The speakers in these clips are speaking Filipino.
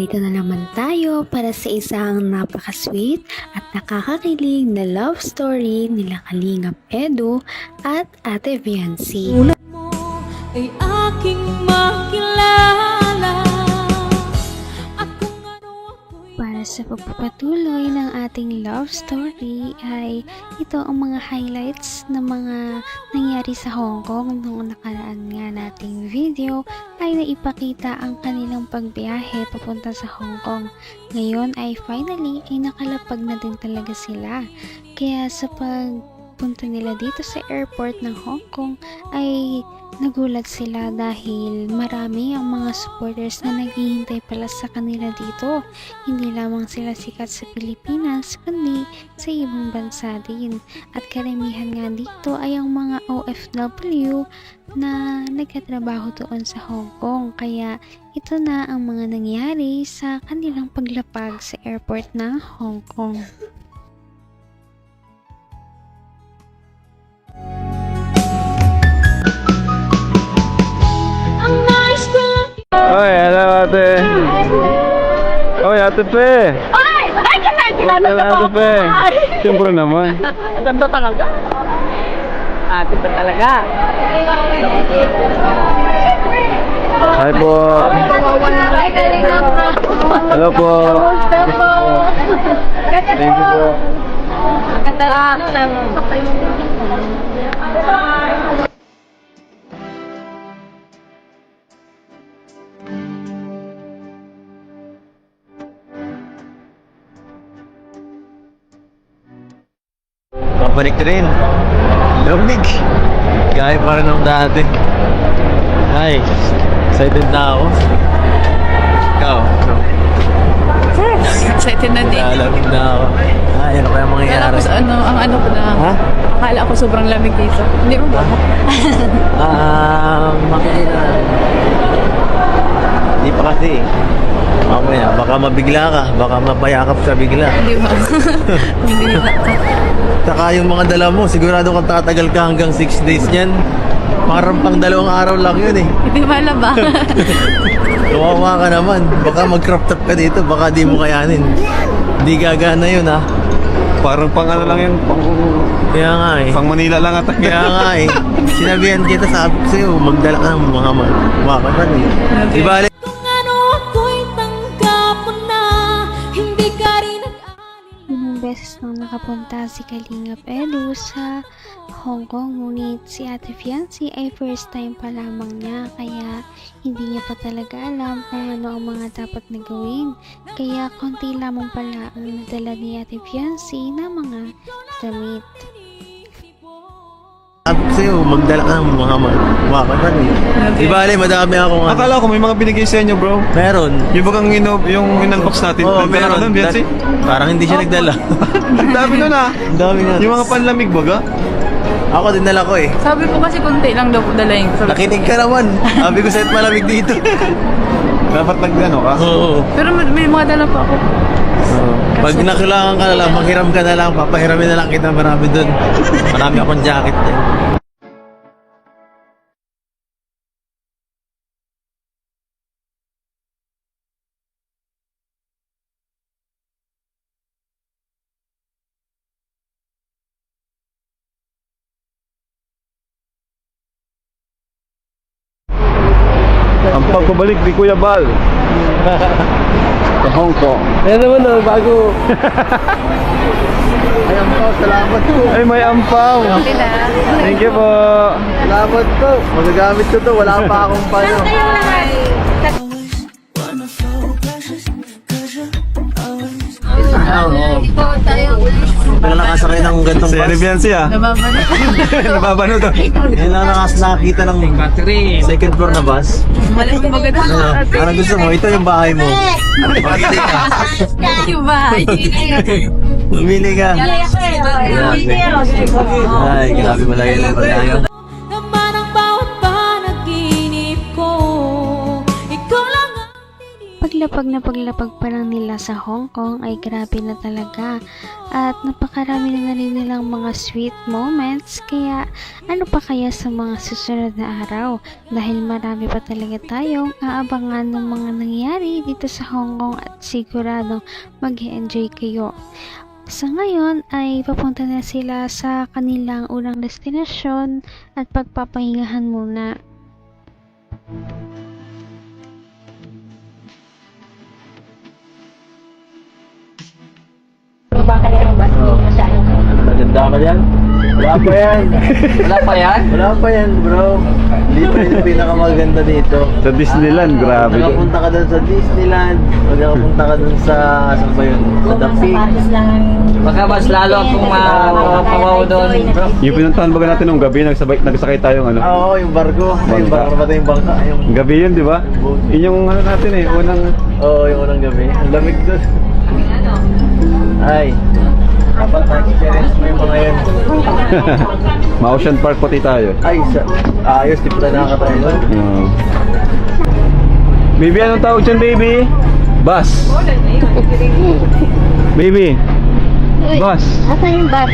Narito na naman tayo para sa isang napaka-sweet at nakakakilig na love story nila Kalingap Edu at Ate Viancy. Mo ay aking makilala at kung ano ako'y Para sa pagpapatuloy ng ating love story ay ito ang mga highlights ng mga nangyari sa Hong Kong noong nakaraan nga nating video ay naipakita ang kanilang pagbiyahe papunta sa Hong Kong. Ngayon ay finally ay nakalapag na din talaga sila. Kaya sa pagpunta nila dito sa airport ng Hong Kong ay nagulat sila dahil marami ang mga supporters na naghihintay pala sa kanila dito. Hindi lamang sila sikat sa Pilipinas kundi sa ibang bansa din. At karamihan nga dito ay ang mga OFW na nagkatrabaho doon sa Hong Kong. Kaya ito na ang mga nangyari sa kanilang paglapag sa airport ng Hong Kong. Oy, hello ate. Oy, ate Pe. Ay! Ay, kanay! Kilala Hello, ko ate Pe. Siyempre naman. Ganda talaga. Ate pa talaga. Hi po. Hello po. Thank you po. Ganda lang. Babalik rin. Lamig. Gaya pa rin ng dati. Ay, excited na ako. Ikaw? Excited na din. Lamig na ako. Ay, ano kaya Akala mangyayari? ko sa ang ano ko na. Ha? Akala ko sobrang lamig dito. Hindi mo ba? Makikita. Hindi pa kasi. Mamaya, baka mabigla ka. Baka mapayakap sa bigla. Hindi ba? Hindi na. Saka yung mga dala mo, sigurado kang tatagal ka hanggang 6 days niyan. Parang pang 2 araw lang yun eh. Hindi malaba. Kawawa ka naman. Baka mag-crop top ka dito, baka di mo kayanin. Hindi gagana yun ha. Parang pang ano lang yan, Kaya nga eh. pang Manila lang ata. Kaya nga eh. Sinabihan kita, sabi ko sa'yo, magdala ka ng mga makakan eh. Di bale, kung ano ako'y tanggap mo na hindi ka rin Unang beses nang nakapunta si Kalingap Edu sa Hong Kong, ngunit si Ate Viancy ay first time pa lamang niya, kaya hindi niya pa talaga alam kung ano ang mga dapat na gawin. Kaya konti lamang pala ang nadala ni Ate Viancy na mga damit. sabi ko sa'yo, magdala ka ng mga makakan eh. Di bale, madami akong ano. Akala ko may mga binigay sa inyo, bro. Meron. Yung bagang yung in-unbox natin. Oo, Nagdala ka doon, Biancy? Parang hindi siya nagdala. Ang dami doon ah. Ang dami nga. Yung mga panlamig baga. Ako dinala ko eh. Sabi ko kasi konti lang daw dalayin ko. Nakinig ka naman. Sabi ko sa'yo't malamig dito. Dapat nagdano ka. Oo. Pero may mga dala pa ako. Pag nakailangan ka na lang, manghiram ka na lang, papahiramin na lang kita marami doon. Marami akong jacket eh. Ang pagpabalik ni Kuya Bal. Sa Hong Kong. Ayan naman na, bago. Ay, ampaw, salamat po. Ay, may ampaw. Thank you po. Salamat po. Magagamit ko to, wala pa akong pano. Wala nakasakay ng gantong Si Ate bus. Biancy ah. Nababalik. Nababano to. Yan lang nakakita ng second floor na bus. Malas ko maganda. Parang gusto mo, ito yung bahay mo. Pagkili ka. Yung bahay. Pumili ka. Ay, grabe malayo na malayo. naman ang bawat panaginip ko. Ikaw lang ang paglapag pa lang nila sa Hong Kong ay grabe na talaga. At napakarami na rin nilang mga sweet moments. Kaya ano pa kaya sa mga susunod na araw? Dahil marami pa talaga tayong aabangan ng mga nangyari dito sa Hong Kong at siguradong mag-enjoy kayo. Sa ngayon ay papunta na sila sa kanilang unang destinasyon at pagpapahingahan muna. Maganda ka yan? Wala pa yan. Wala pa yan? Wala pa yan, bro. Hindi pa yun yung pinakamaganda dito. Sa Disneyland, grabe. Nakapunta ka dun sa Disneyland. Nakapunta ka dun sa, saan ba yun? Sa The Peak. Baka mas lalo akong mapapawaw doon, bro. Yung pinuntahan baga natin nung gabi, nagsakay tayong ano. Oo, yung barko. Yung Bangka. barko ba yung bangka? Yung... Gabi yun, di ba? Yun yung ano natin eh, unang... Oo, yung unang gabi. Ang lamig dun. Ay. Dapat na-experience mo yung mga yun. Ma-Ocean Park pati tayo. Ay, ayos. Di pa tayo nakakatayo nun. Baby, anong tawag dyan, baby? Bus. Baby. Bus. Asan yung bus?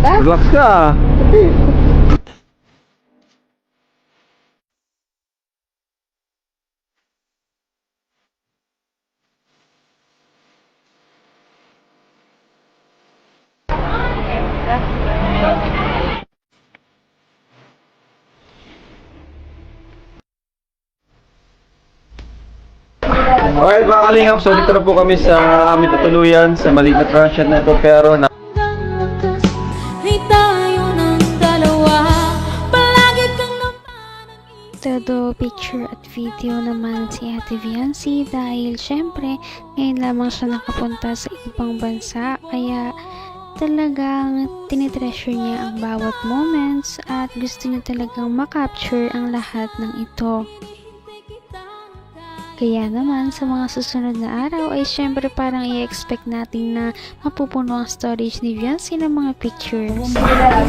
Relax ka. Alright mga kalingap, so dito na po kami sa aming tutuluyan sa maliit na transient na ito, pero na Ay tayo ng dalawa. Palagi kang Todo picture at video naman si Ate Viancy dahil syempre ngayon lamang siya nakapunta sa ibang bansa kaya talagang tinitreasure niya ang bawat moments at gusto niya talagang makapture ang lahat ng ito. Kaya naman sa mga susunod na araw ay syempre parang i-expect natin na mapupuno ang storage ni Viancy ng mga pictures.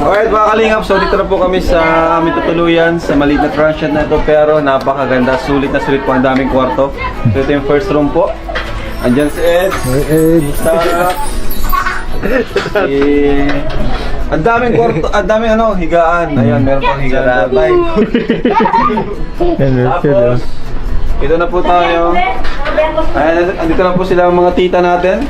Alright mga kalingap, so dito na po kami sa aming tutuluyan sa maliit na transient na ito, pero napakaganda, sulit na sulit po, ang daming kwarto. So ito yung first room po. Andyan si Ed. Sarah. Ang daming kwarto, ang daming ano, higaan. Ayan, meron pang higaan. Tapos, ito na po tayo. Ayan, andito na po sila ang mga tita natin.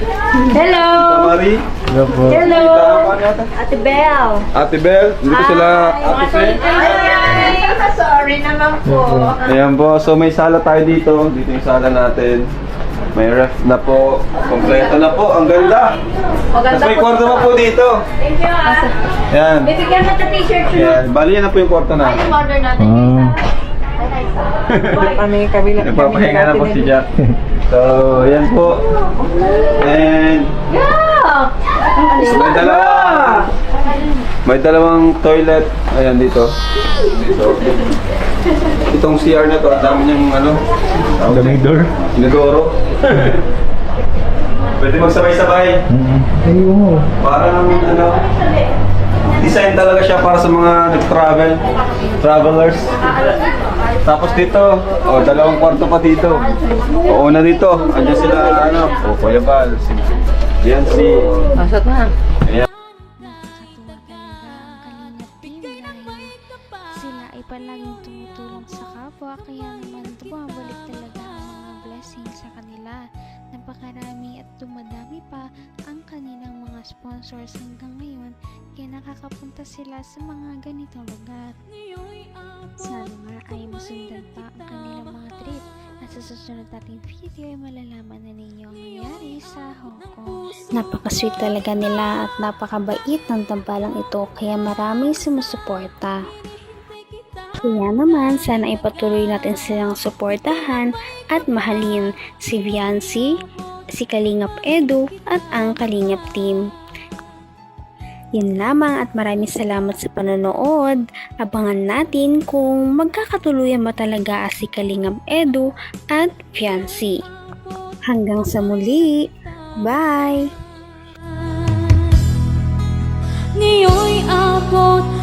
Hello! Tita Marie. Hello! Tita, Ate Belle! Ate Belle. Dito sila, Ate Fe. Sorry naman po. Ayan po, so may sala tayo dito. Dito yung sala natin. May ref na po. Kompleto na po. Ang ganda. Tapos may kwarto pa po dito. Thank you Ayan. Bibigyan mo ito t-shirt Ayan. Bali yan na po yung kwarto natin. order natin. Nagpapahinga na po si Jack. So, ayan po. And may dalawang toilet. Ayan dito. Itong CR na to, ang dami niyang ano. Daming door. Inodoro. Pwede magsabay-sabay. Ayun. Parang ano, design talaga siya para sa mga nag-travel, travelers. Tapos dito, oh, dalawang kwarto pa dito. Oo na dito. Andiyan sila, ano, Kuya Bal, yan si... Asat na. Ayan. Nakakatuwa talaga ang Kalingap team dahil sila ay palaging tumutulong sa kapwa kaya naman bumabalik talaga ang mga blessings sa kanila. Napakarami at dumadami pa ang kanilang mga sponsors hanggang ngayon kaya nakakapunta sila sa mga ganitong lugar. Sana nga ay masundan pa ang kanilang mga trip at sa susunod nating video ay malalaman na ninyo ang nangyari sa Hong Kong. Napaka-sweet talaga nila at napakabait ng tambalang ito kaya maraming sumusuporta. Kaya naman sana ipatuloy natin silang suportahan at mahalin si Viancy, si Kalingap Edu at ang Kalingap team. Yun lamang at maraming salamat sa panonood. Abangan natin kung magkakatuluyan ba talaga si Kalingap Edu at Viancy. Hanggang sa muli. Bye! Ngayon'y abot